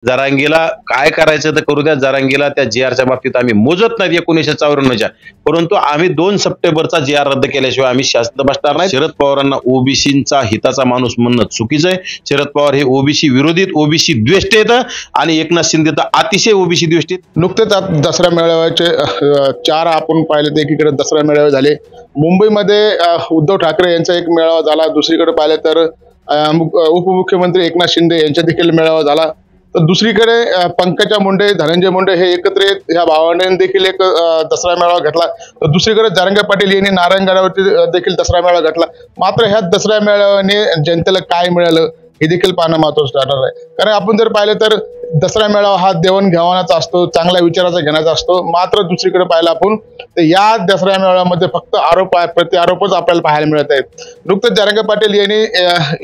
जरांगीला काय करायचं तर करू द्या. जरांगीला त्या जी-आरच्या बाबतीत आम्ही मोजत नाहीत 1954च्या, परंतु आम्ही 2 सप्टेंबरचा जी-आर रद्द केल्याशिवाय आम्ही शांत बसणार नाही. शरद पवारांना ओबीसींचा हिताचा माणूस म्हणणं चुकीचं आहे. शरद पवार हे ओबीसी विरोधीत, ओबीसी द्वेष्टे आहेत आणि एकनाथ शिंदे तर अतिशय ओबीसी द्वेष्टे आहेत. नुकतेच दसरा मेळाव्याचे 4 आपण पाहिले तर एकीकडे दसरा मेळावे झाले. मुंबईमध्ये उद्धव ठाकरे यांचा एक मेळावा झाला. दुसरीकडे पाहिलं तर उपमुख्यमंत्री एकनाथ शिंदे यांचा देखील मेळावा झाला. तर दुसरीकडे पंकजा मुंडे, धनंजय मुंडे हे एकत्र ह्या भावांनी देखील एक दसरा मेळावा घेतला. तर दुसरीकडे जरांगे पाटील यांनी नारायणगडावरती देखील दसरा मेळावा घेतला. मात्र ह्या दसरा मेळाव्याने जनतेला काय मिळालं हे देखील पाहणं महत्वाचं ठरणार आहे. कारण आपण जर पाहिलं तर दसरा मेळावा हा देवाणघेवाणाचा असतो, चांगल्या विचाराचा घेण्याचा असतो. मात्र दुसरीकडे पाहिलं आपण तर या दसरा मेळाव्यामध्ये फक्त आरोप प्रत्यारोपच आपल्याला पाहायला मिळत आहेत. नुकतंच जरांगे पाटील यांनी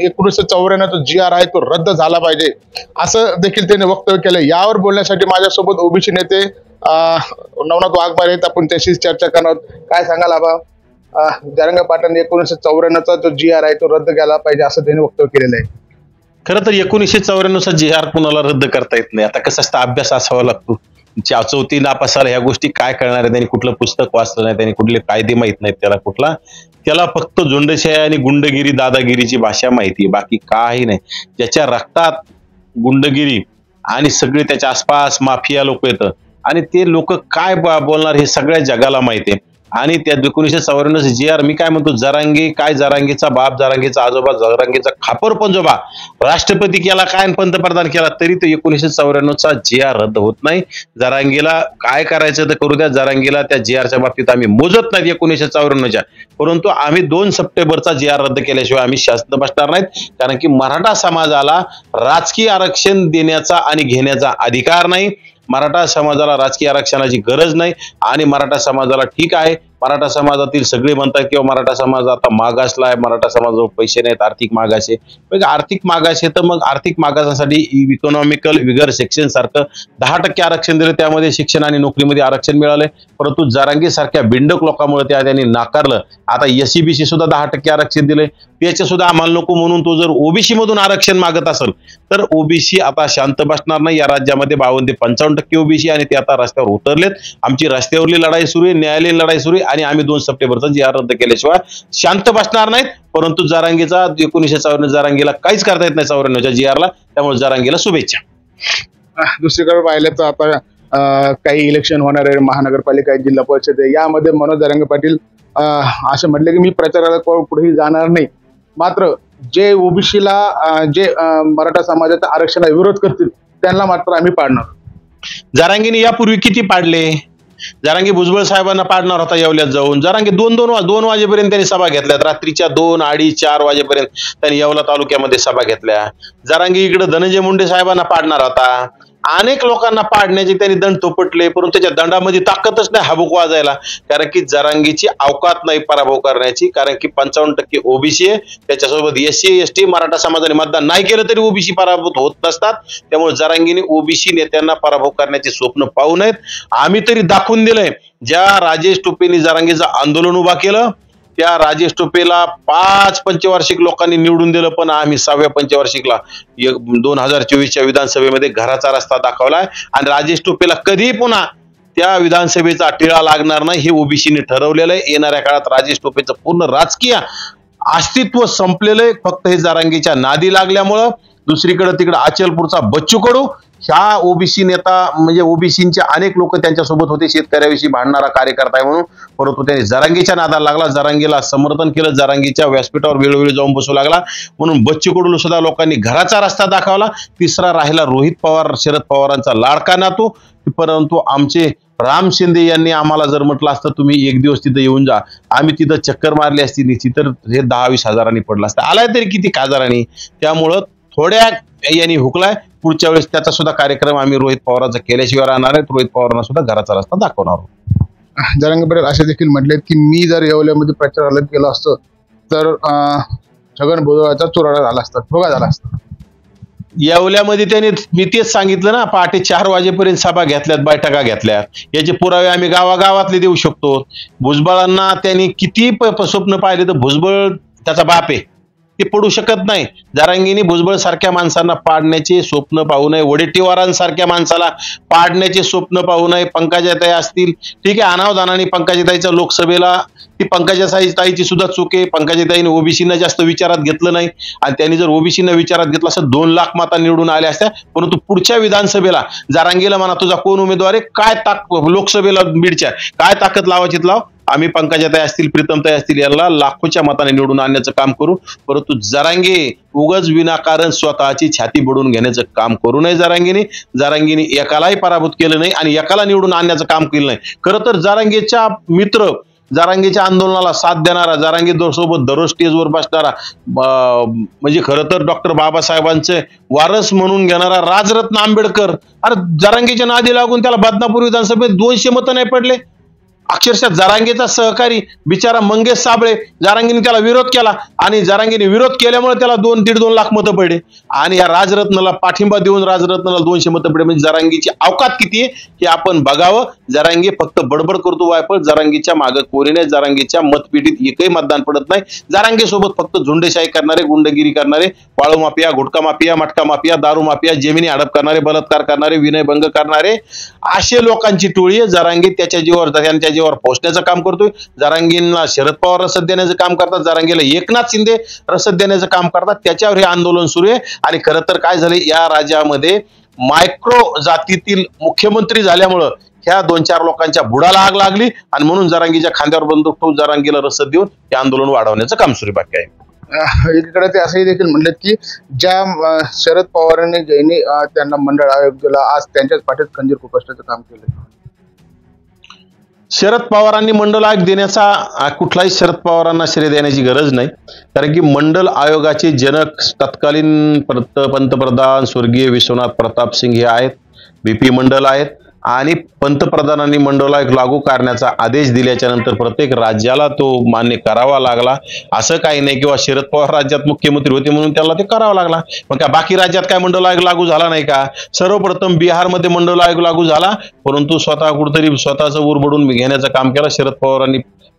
1994 जी-आर आहे तो रद्द झाला पाहिजे असं देखील त्यांनी वक्तव्य केलं. यावर बोलण्यासाठी माझ्यासोबत ओबीसी नेते नवनाथ वाघमारे आहेत. आपण त्याशीच चर्चा करणार आहोत. काय सांगाल आबा, जरांगे पाटलांनी 1994चा जो जी-आर आहे तो रद्द केला पाहिजे असं त्यांनी वक्तव्य केलेलं आहे. खरं तर 1994चा जी-आर कुणाला रद्द करता येत नाही. आता कसं असतं, अभ्यास असावा लागतो. 4थी नापासाला ह्या गोष्टी काय करणार आहे? त्यांनी कुठलं पुस्तक वाचलं नाही, त्यांनी कुठले कायदे माहित नाहीत त्याला फक्त झुंडशाही आणि गुंडगिरी, दादागिरीची भाषा माहिती, बाकी काही नाही. ज्याच्या रक्तात गुंडगिरी आणि सगळे त्याच्या आसपास माफिया लोक येतं आणि ते लोक काय बोलणार हे सगळ्या जगाला माहिती आहे. आणि त्या 1994 जी-आर, मी काय म्हणतो, जरांगे काय, जरांगेचा बाप, जरांगेचा आजोबा, जरांगेचा खापर पंजोबा राष्ट्रपती केला काय आणि पंतप्रधान केला तरी तो 1994चा जी-आर रद्द होत नाही. जरांगीला काय करायचं तर करू द्या. जरांगीला त्या जी-आरच्या बाबतीत आम्ही मोजत नाहीत 1954च्या, परंतु आम्ही 2 सप्टेंबरचा जी-आर रद्द केल्याशिवाय आम्ही शांत बसणार नाहीत. कारण की मराठा समाजाला राजकीय आरक्षण देण्याचा आणि घेण्याचा अधिकार नाही. मराठा समाजाला राजकीय आरक्षणाची गरज नाही आणि मराठा समाजाला ठीक आहे, मराठा समाजातील सगळे म्हणतात किंवा मराठा समाज आता मागासला आहे, मराठा समाजावर पैसे नाहीत, आर्थिक मागास आहे. मग आर्थिक मागास आहे तर मग आर्थिक मागासासाठी इकॉनॉमिकल विगर सेक्शन सारखं 10% आरक्षण दिलं, त्यामध्ये शिक्षण आणि नोकरीमध्ये आरक्षण मिळालंय. परंतु जरांगे सारख्या बिंडक लोकांमुळे त्यांनी नाकारलं. आता एससीबीसी सुद्धा 10% आरक्षण दिले, त्याचे सुद्धा आम्हाला नको म्हणून तो जर ओबीसी मधून आरक्षण मागत असेल तर ओबीसी आता शांत बसणार नाही. या राज्यामध्ये 52 ते 55% ओबीसी आणि ते आता रस्त्यावर उतरलेत. आमची रस्त्यावरली लढाई सुरू आहे, न्यायालयीन लढाई सुरू आहे आणि आम्ही 2 सप्टेंबरचा जी-आर रद्द केल्याशिवाय शांत बसणार नाहीत. परंतु जरांगेचा 1954 जरांगेला काहीच करता येत नाही 94च्या जी-आरला, त्यामुळे जरांगेला शुभेच्छा. दुसरीकडे पाहिलं तर आता काही इलेक्शन होणार आहे, महानगरपालिका, जिल्हा परिषद, यामध्ये मनोज जरांगे पाटील असं म्हटले की मी प्रचाराला पुढेही जाणार नाही. मात्र जे ओबीसीला जे मराठा समाजाच्या आरक्षणाला विरोध करतील त्यांना मात्र आम्ही पाडणार. जरांगेने यापूर्वी किती पाडले? जरांगे भुजबळ साहेबांना पाडणार होता येवल्यात जाऊन. जरांगे 2 वाजेपर्यंत त्यांनी सभा घेतल्यात, रात्रीच्या 2, 2:30, 4 वाजेपर्यंत त्यांनी येवला तालुक्यामध्ये सभा घेतल्या. जरांगे इकडे धनंजय मुंडे साहेबांना पाडणार होता. अनेक लोकांना पाडण्याचे त्यांनी दंड थोपटले, परंतु त्याच्या दंडामध्ये ताकदच नाही हाबूक वाजायला. कारण की जरांगीची अवकात नाही पराभव करण्याची. कारण की 55% ओबीसी आहे, त्याच्यासोबत एससी एसटी मराठा समाजाने मतदान नाही केलं तरी ओबीसी पराभूत होत नसतात. त्यामुळे जरांगीने ओबीसी नेत्यांना पराभव करण्याचे स्वप्न पाहू नयेत. आम्ही तरी दाखवून दिलंय. ज्या राजेश टोपेंनी जरांगेचं आंदोलन उभा केलं त्या राजेश टोपेला 5 पंचवार्षिक लोकांनी निवडून दिलं, पण आम्ही 6व्या पंचवार्षिकला 2024च्या विधानसभेमध्ये घराचा रस्ता दाखवलाय आणि राजेश टोपेला कधी पुन्हा त्या विधानसभेचा टिळा लागणार नाही हे ओबीसीने ठरवलेलं आहे. येणाऱ्या काळात राजेश टोपेचं पूर्ण राजकीय अस्तित्व संपलेलं आहे फक्त हे जरांगेच्या नादी लागल्यामुळं. दुसरीकडे तिकडे अचलपूरचा बच्चू कडू ह्या ओबीसी नेता म्हणजे ओबीसींचे अनेक लोक त्यांच्यासोबत होते, शेतकऱ्याविषयी भांडणारा कार्यकर्ता आहे म्हणून, परंतु त्यांनी जरांगेच्या नादाला लागला, जरांगेला समर्थन केलं, जरांगेच्या व्यासपीठावर वेळोवेळी जाऊन बसू लागला. म्हणून बच्चू कडूला सुद्धा लोकांनी घराचा रस्ता दाखवला. तिसरा राहिला रोहित पवार, शरद पवारांचा लाडका नातू. परंतु आमचे राम शिंदे यांनी आम्हाला जर म्हटलं असतं तुम्ही एक दिवस तिथं येऊन जा, आम्ही तिथं चक्कर मारली असती निश्चित, तर हे 10-20 हजारांनी पडलं असतं, आलाय तरी किती हजारांनी. त्यामुळं थोड्या यांनी हुकलाय. पुढच्या वेळेस त्याचा सुद्धा कार्यक्रम आम्ही रोहित पवारांचा केल्याशिवाय राहणार आहे. रोहित पवारांना सुद्धा घराचा रस्ता दाखवणार आहोत. जरांगे पाटील असे देखील म्हटलेत की मी जर येवल्यामध्ये प्रचाराला केलं असतं तर छगन भुजबळाचा चुराडा झाला असता, भोगा झाला असता. येवल्यामध्ये त्यांनी, मी तेच सांगितलं ना, पहाटे 4 वाजेपर्यंत सभा घेतल्यात, बैठका घेतल्या. याचे पुरावे आम्ही गावागावातले देऊ शकतो. भुजबळांना त्यांनी किती स्वप्न पाहिले तर भुजबळ त्याचा बाप आहे. ते पडू शकत नाही. जरांगीने भुजबळ सारख्या माणसांना पाडण्याचे स्वप्न पाहू नये. वडेट्टीवारांसारख्या माणसाला पाडण्याचे स्वप्न पाहू नये. पंकजाताई असतील, ठीक आहे, अनावधानाने पंकजाताईच्या लोकसभेला ती पंकजाताईची सुद्धा चूक आहे. पंकजाताईने ओबीसीना जास्त विचारात घेतलं नाही आणि त्यांनी जर ओबीसीना विचारात घेतलं असं 2 लाख मता निवडून आल्या असत्या. परंतु पुढच्या विधानसभेला जरांगीला म्हणा तुझा कोण उमेदवार आहे, काय लोकसभेला बीडच्या काय ताकद लावायची लाव, आम्ही पंकजाताई असतील, प्रीतमताई असतील, याला लाखोच्या मताने निवडून आणण्याचं काम करू. परंतु जरांगे उगाच विनाकारण स्वतःची छाती बडवून घेण्याचं काम करू नये. जरांगीने एकालाही पराभूत केलं नाही आणि एकाला निवडून आणण्याचं काम केलं नाही. खरं तर जरांगेच्या मित्र, जरांगेच्या आंदोलनाला साथ देणारा, जरांगे सोबत दररोज स्टेजवर बसणारा, म्हणजे खरं तर डॉक्टर बाबासाहेबांचे वारस म्हणून घेणारा राजरत्न आंबेडकर, अरे जरांगेच्या नादी लागून त्याला बदनापूर विधानसभेत 200 मतं नाही पडले. अक्षरशः जरांगेचा सहकारी बिचारा मंगेश साबळे, जरांगीने त्याला विरोध केला आणि जरांगीने विरोध केल्यामुळे त्याला 2-2.5 लाख मतं पडले आणि या राजरत्नाला पाठिंबा देऊन राजरत्नाला 200 मतं पडले. म्हणजे जरांगीची अवकात किती आहे हे आपण बघावं. जरांगे फक्त बडबड करतो वायफळ, जरांगीच्या मागे कोणी नाही. जरांगीच्या मतपेटीत एकही मतदान पडत नाही. जरांगे सोबत फक्त झुंडशाही करणारे, गुंडगिरी करणारे, वाळू माफिया, गुटखा माफिया, मटका माफिया, दारू माफिया, जमिनी हडप करणारे, बलात्कार करणारे, विनयभंग करणारे, असे लोकांची टोळी आहे. जरांगे त्याच्या जीवावर त्यांच्या जीवावर पोहोचण्याचं काम करतोय. जरांगींना शरद पवार रसद देण्याचं काम करतात, जरांगीला एकनाथ शिंदे रसद देण्याचं काम करतात. त्याच्यावर हे आंदोलन सुरू आहे. आणि खरं तर काय झाले, या राज्यामध्ये मायक्रो जातीतील मुख्यमंत्री झाल्यामुळं ह्या 2-4 लोकांच्या बुडाला आग लागली आणि म्हणून जरांगीच्या खांद्यावर बंदूक ठेवून जरांगीला रसद देऊन हे आंदोलन वाढवण्याचं काम सुरू बाकी आहे. एकीकडे ते असंही देखील म्हणले की ज्या शरद पवारांनी ज्यांनी त्यांना मंडळ आयोग दिला, आज त्यांच्याच पाठीत खंजीर खुपसण्याचं काम केलं. शरद पवारांनी मंडल आयोग देण्याचा कुठलाही शरद पवारांना श्रेय देण्याची गरज नाही. कारण की मंडल आयोगाचे जनक तत्कालीन पंतप्रधान स्वर्गीय विश्वनाथ प्रताप सिंग हे आहेत, बीपी मंडल आहेत. आणि पंतप्रधानांनी मंडल आयोग लागू करण्याचा आदेश दिल्याच्या नंतर प्रत्येक राज्याला तो मान्य करावा लागला. असं काही नाही किंवा शरद पवार राज्यात मुख्यमंत्री होते म्हणून त्याला ते करावं लागला. मग काय बाकी राज्यात काय मंडल आयोग लागू झाला नाही का? सर्वप्रथम बिहारमध्ये मंडल आयोग लागू झाला, परंतु स्वतः कुठेतरी स्वतःचं उरबडून घेण्याचं काम केलं. शरद पवारांनी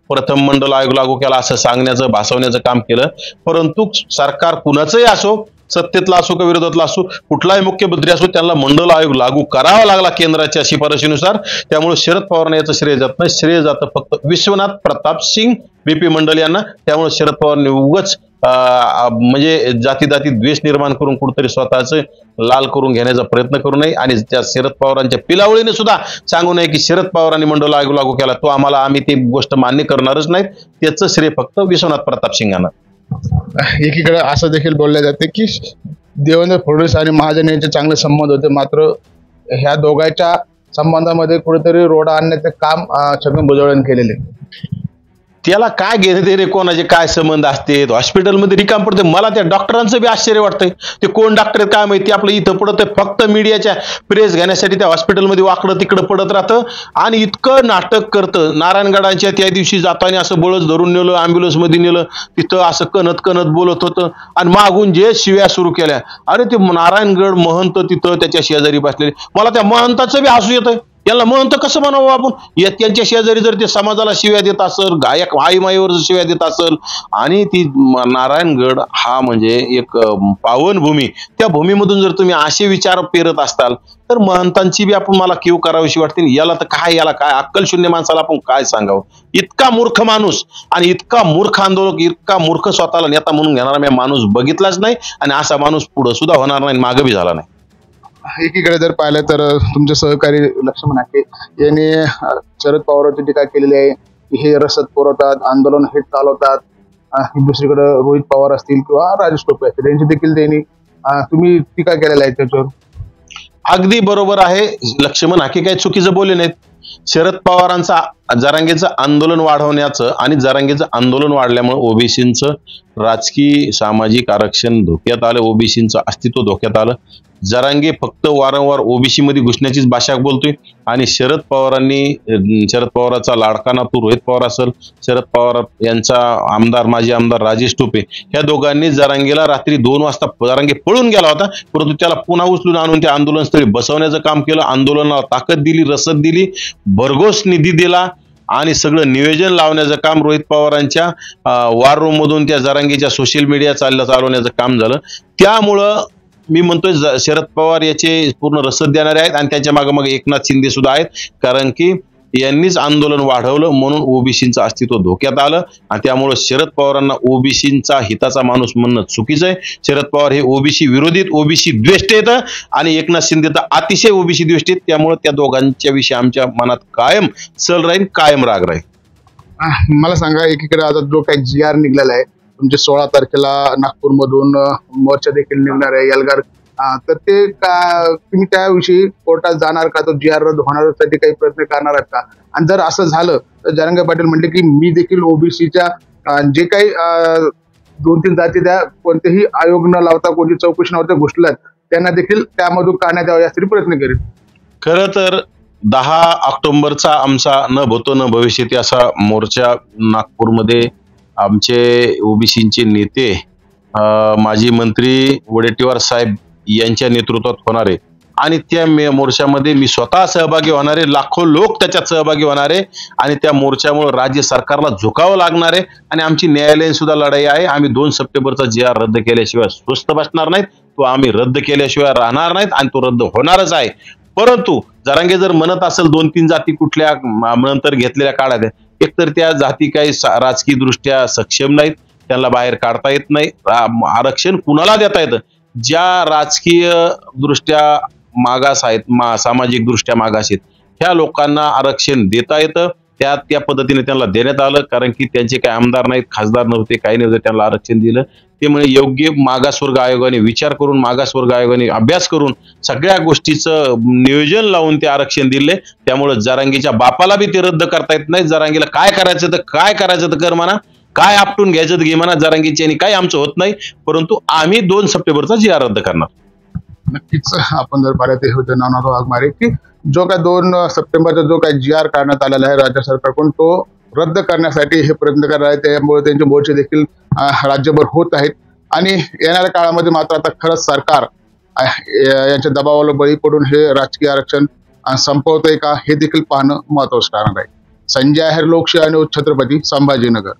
प्रथम मंडल आयोग लागू केला असं सांगण्याचं, भासवण्याचं काम केलं. परंतु सरकार कुणाचंही असो, सत्तेतला असो का विरोधातला असो, कुठलाही मुख्यमंत्री असो, त्यांना मंडल आयोग लागू करावा लागला केंद्राच्या शिफारशीनुसार. त्यामुळे शरद पवारांना याचं श्रेय जात नाही. श्रेय जातं फक्त विश्वनाथ प्रताप सिंग, बीपी मंडल यांना. त्यामुळे शरद पवारांनी उगाच म्हणजे जाती द्वेष निर्माण करून कुठेतरी स्वतःचं लाल करून घेण्याचा प्रयत्न करू नये. आणि त्या शरद पवारांच्या पिलावळीने सुद्धा सांगू नये की शरद पवारांनी मंडल आयोग लागू केला, तो आम्ही ती गोष्ट मान्य करणारच नाहीत. त्याचं श्रेय फक्त विश्वनाथ प्रताप सिंगांना. एकीकडे असं देखील बोलले जाते की देवेंद्र फडणवीस आणि महाजन यांचे चांगले संबंध होते, मात्र ह्या दोघांच्या संबंधामध्ये कुठेतरी रोडा आणण्याचे काम छगन भुजबळ यांनी केलेले. त्याला काय घेणे देणे, कोणाचे काय संबंध असते, हॉस्पिटलमध्ये रिकाम पडते. मला त्या डॉक्टरांचं बी आश्चर्य वाटतंय. ते कोण डॉक्टर आहेत काय माहिती, आपलं इथं पडत फक्त मीडियाच्या प्रेस घेण्यासाठी त्या हॉस्पिटलमध्ये वाकडं तिकडं पडत राहतं आणि इतकं नाटक करतं. नारायणगडांच्या त्या दिवशी जाताना असं बळच धरून नेलं, ॲम्ब्युलन्समध्ये नेलं, तिथं असं कणत बोलत होतं आणि मागून जे शिव्या सुरू केल्या. अरे ते नारायणगड महंत तिथं त्याच्या शेजारी बसलेले, मला त्या महंताचं बी हसू येतं. याला महंत कसं म्हणावं आपण? त्यांच्या शेजारी जर ते समाजाला शिव्या देत असेल, गायक आईमाईवर शिव्या देत असेल, आणि ती नारायणगड हा म्हणजे एक पावन भूमी, त्या भूमीमधून जर तुम्ही असे विचार पेरत असताल तर महंतांची बी आपण मला कीव करावीशी वाटते. याला काय अक्कल शून्य माणसाला आपण काय सांगावं? इतका मूर्ख माणूस आणि इतका मूर्ख आंदोलक, इतका मूर्ख स्वतःला नेता म्हणून घेणारा मी माणूस बघितलाच नाही आणि असा माणूस पुढे सुद्धा होणार नाही, मागे बी झाला नाही. एकीकडे जर पाहिलं तर तुमचे सहकारी लक्ष्मण हाके यांनी शरद पवारांची टीका केलेली आहे की हे रसद पुरवतात, आंदोलन हे चालवतात. दुसरीकडे रोहित पवार असतील किंवा राजेश टोपे असतील यांची देखील त्यांनी तुम्ही टीका केलेल्या आहे त्याच्यावर. अगदी बरोबर आहे. लक्ष्मण हाके काही चुकीचं बोलले नाहीत. शरद पवारांचा जरांगेचं आंदोलन वाढवण्याचं आणि जरांगेचं आंदोलन वाढल्यामुळे ओबीसींचं राजकीय सामाजिक आरक्षण धोक्यात आलं, ओबीसींचं अस्तित्व धोक्यात आलं. जरांगे फक्त वारंवार ओबीसी मध्ये घुसण्याचीच भाषा बोलतोय आणि शरद पवारांचा लाडका नातू रोहित पवार असेल, शरद पवार यांचा माजी आमदार राजेश टोपे, ह्या दोघांनी जरांगेला रात्री 2 वाजता, जरांगे पळून गेला होता परंतु त्याला पुन्हा उचलून आणून त्या आंदोलनस्थळी बसवण्याचं काम केलं. आंदोलनाला ताकद दिली, रसद दिली, भरघोस निधी दिला. आणि सगळं नियोजन लावण्याचं काम रोहित पवारांच्या वॉर रूम मधून त्या जरांगीच्या सोशल मीडिया चालवण्याचं काम झालं. त्यामुळं मी म्हणतोय शरद पवार याचे पूर्ण रसद देणारे आहेत आणि त्यांच्या मागे मग एकनाथ शिंदे सुद्धा आहेत, कारण की यांनीच आंदोलन वाढवलं म्हणून ओबीसीचं अस्तित्व धोक्यात आलं आणि त्यामुळे शरद पवारांना ओबीसीचा हिताचा माणूस म्हणणं चुकीचं आहे. शरद पवार हे ओबीसी विरोधीत, ओबीसी द्वेष्ट आहेत आणि एकनाथ शिंदे तर अतिशय ओबीसी द्वेष्ट आहेत. त्यामुळे त्या दोघांच्या विषयी आमच्या मनात कायम सल राहील, कायम राग राहील. मला सांगा, एकीकडे आता जो काही GR निघालेला आहे, म्हणजे 16 तारखेला नागपूरमधून मोर्चा देखील निघणार आहे एल्गार, तर ते तुम्ही त्याविषयी कोर्टात जाणार का? तो GR रद्द होण्यासाठी काही प्रयत्न करणार आहात का? आणि जर असं झालं तर जरांगे पाटील म्हणले की मी देखील ओबीसीच्या जे काही 2-3 जाती त्या कोणतेही आयोग न लावता, कोणती चौकशी नव्हत्या घुसल्यात, त्यांना देखील त्यामधून काढण्यात यावं यासाठी प्रयत्न करेल. खरं तर 10 ऑक्टोबरचा आमचा न भूतो न भविष्यती असा मोर्चा नागपूरमध्ये आमचे ओबीसीचे नेते माजी मंत्री वडेट्टीवार साहेब यांच्या नेतृत्वात होणार आहे आणि त्या मोर्चामध्ये मी स्वतः सहभागी होणार आहे. लाखो लोक त्याच्यात सहभागी होणार आहे आणि त्या मोर्चामुळे राज्य सरकारला झुकावं लागणार आहे आणि आमची न्यायालयीन सुद्धा लढाई आहे. आम्ही 2 सप्टेंबरचा GR रद्द केल्याशिवाय स्वस्थ बसणार नाहीत, तो आम्ही रद्द केल्याशिवाय राहणार नाहीत आणि तो रद्द होणारच आहे. परंतु जरांगे जर म्हणत असेल 2-3 जाती कुठल्या नंतर घेतलेल्या काढाव्या, एकतर त्या जाती काही राजकीय दृष्ट्या सक्षम नाहीत, त्यांना बाहेर काढता येत नाही. आरक्षण कुणाला देता येतं? ज्या राजकीय दृष्ट्या मागास आहेत, सामाजिक दृष्ट्या मागास आहेत, ह्या लोकांना आरक्षण देता येतं. त्या पद्धतीने त्यांना देण्यात आलं, कारण की त्यांचे काही आमदार नाहीत, खासदार नव्हते, काही नव्हते, त्यांना आरक्षण दिलं. ते म्हणजे योग्य मागासवर्ग आयोगाने विचार करून, मागासवर्ग आयोगाने अभ्यास करून सगळ्या गोष्टीचं नियोजन लावून ते आरक्षण दिले. त्यामुळे जरांगीच्या बापाला बी ते रद्द करता येत नाही. जरांगीला काय करायचं तर कर म्हणा, काय आपटून घ्यायचं तर घे म्हणा, जरांगीची आणि काय आमचं होत नाही. परंतु आम्ही 2 सप्टेंबरचा GR रद्द करणार. नक्कीच आपण जर पाहिलं ते होते नानाभाऊ वाघमारे की जो काय 2 सप्टेंबरचा जो काही GR काढण्यात आलेला आहे राज्य सरकारकडून, तो रद्द करण्यासाठी हे प्रयत्न करणार आहे. त्यामुळे त्यांचे मोर्चे देखील राज्यभर होत आहेत आणि येणाऱ्या काळामध्ये मात्र आता खरंच सरकार यांच्या दबावाला बळी पडून हे राजकीय आरक्षण संपवतंय का, हे देखील पाहणं महत्त्वाचं ठरणार आहे. संजय आहेर, लोकशाही न्यूज, छत्रपती संभाजीनगर.